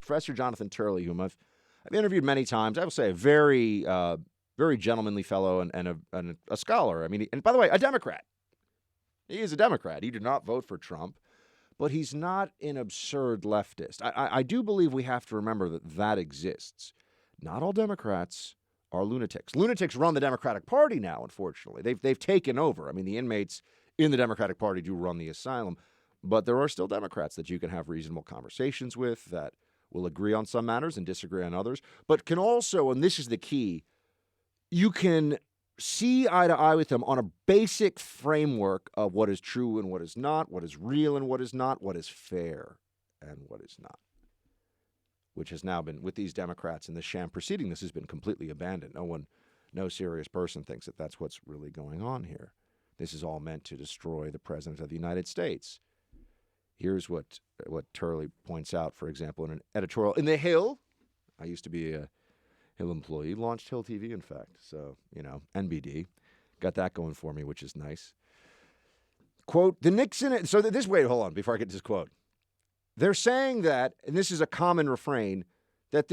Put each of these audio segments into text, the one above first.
Professor Jonathan Turley, whom I've interviewed many times. I will say a very, very gentlemanly fellow and a scholar. I mean, and by the way, a Democrat. He is a Democrat. He did not vote for Trump, but he's not an absurd leftist. I do believe we have to remember that exists. Not all Democrats are lunatics. Lunatics run the Democratic Party now, unfortunately. They've taken over. I mean, the inmates in the Democratic Party do run the asylum, but there are still Democrats that you can have reasonable conversations with that will agree on some matters and disagree on others, but can also, and this is the key, you can see eye to eye with them on a basic framework of what is true and what is not, what is real and what is not, what is fair and what is not, which has now been, with these Democrats and the sham preceding this, has been completely abandoned. No serious person thinks that that's what's really going on here. This is all meant to destroy the President of the United States. Here's what Turley points out, for example, in an editorial in The Hill. I used to be a Hill employee, launched Hill TV, in fact. So, NBD. Got that going for me, which is nice. Quote, hold on, before I get to this quote. They're saying that, and this is a common refrain, that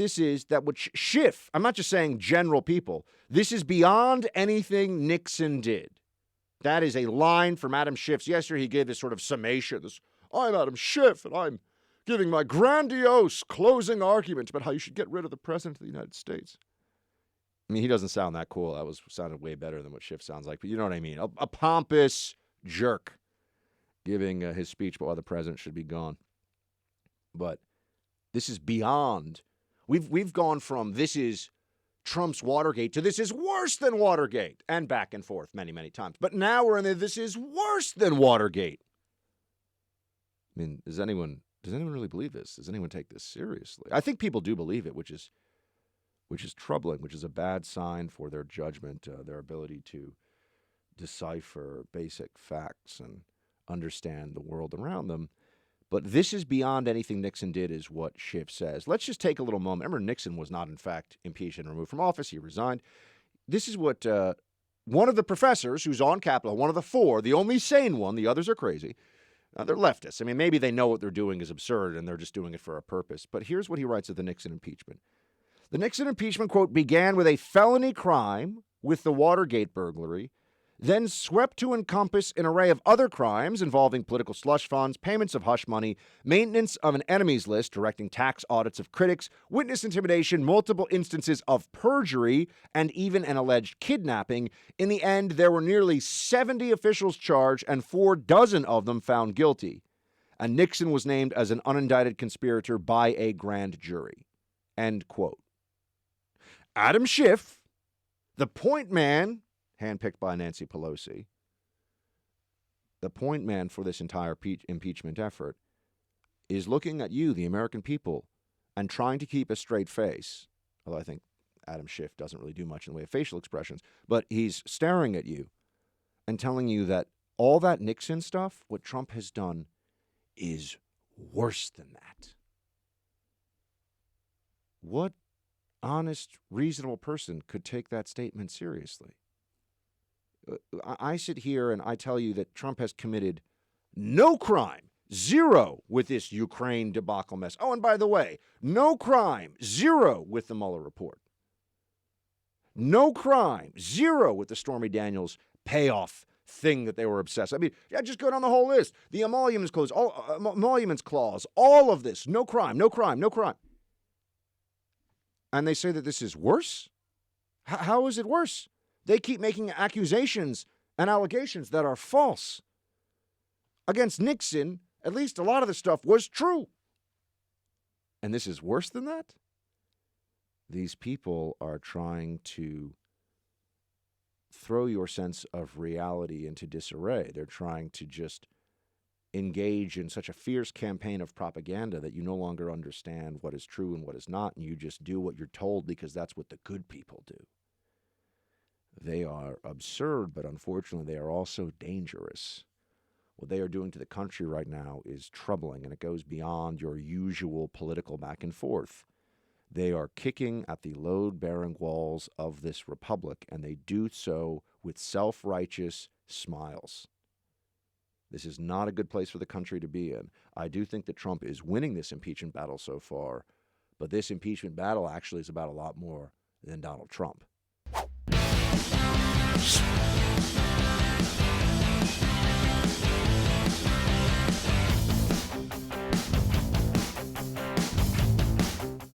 what Schiff, I'm not just saying general people, this is beyond anything Nixon did. That is a line from Adam Schiff's. Yesterday he gave this sort of summation, I'm Adam Schiff, and I'm giving my grandiose closing argument about how you should get rid of the President of the United States. I mean, he doesn't sound that cool. That sounded way better than what Schiff sounds like, but you know what I mean. A pompous jerk giving his speech about why the president should be gone. But this is beyond. We've gone from this is Trump's Watergate to this is worse than Watergate, and back and forth many, many times. But now we're in this is worse than Watergate. I mean, does anyone really believe this? Does anyone take this seriously? I think people do believe it, which is troubling, which is a bad sign for their judgment, their ability to decipher basic facts and understand the world around them. But this is beyond anything Nixon did, is what Schiff says. Let's just take a little moment. Remember, Nixon was not, in fact, impeached and removed from office. He resigned. This is what one of the professors who's on Capitol, one of the four, the only sane one, the others are crazy, they're leftists. I mean, maybe they know what they're doing is absurd and they're just doing it for a purpose. But here's what he writes of the Nixon impeachment. The Nixon impeachment, quote, began with a felony crime with the Watergate burglary, then swept to encompass an array of other crimes involving political slush funds, payments of hush money, maintenance of an enemies list, directing tax audits of critics, witness intimidation, multiple instances of perjury, and even an alleged kidnapping. In the end, there were nearly 70 officials charged and 4 of them found guilty. And Nixon was named as an unindicted conspirator by a grand jury. End quote. Adam Schiff, the point man, handpicked by Nancy Pelosi, the point man for this entire impeachment effort, is looking at you, the American people, and trying to keep a straight face. Although I think Adam Schiff doesn't really do much in the way of facial expressions, but he's staring at you and telling you that all that Nixon stuff, what Trump has done, is worse than that. What honest, reasonable person could take that statement seriously? I sit here and I tell you that Trump has committed no crime, zero, with this Ukraine debacle mess. Oh, and by the way, no crime, zero, with the Mueller report. No crime, zero, with the Stormy Daniels payoff thing that they were obsessed. I mean, just go down the whole list. The emoluments clause, all of this, no crime, no crime, no crime. And they say that this is worse? How is it worse? They keep making accusations and allegations that are false. Against Nixon, at least a lot of the stuff was true. And this is worse than that? These people are trying to throw your sense of reality into disarray. They're trying to just engage in such a fierce campaign of propaganda that you no longer understand what is true and what is not, and you just do what you're told because that's what the good people do. They are absurd, but unfortunately they are also dangerous. What they are doing to the country right now is troubling, and it goes beyond your usual political back and forth. They are kicking at the load-bearing walls of this republic, and they do so with self-righteous smiles. This is not a good place for the country to be in. I do think that Trump is winning this impeachment battle so far, But this impeachment battle actually is about a lot more than Donald Trump.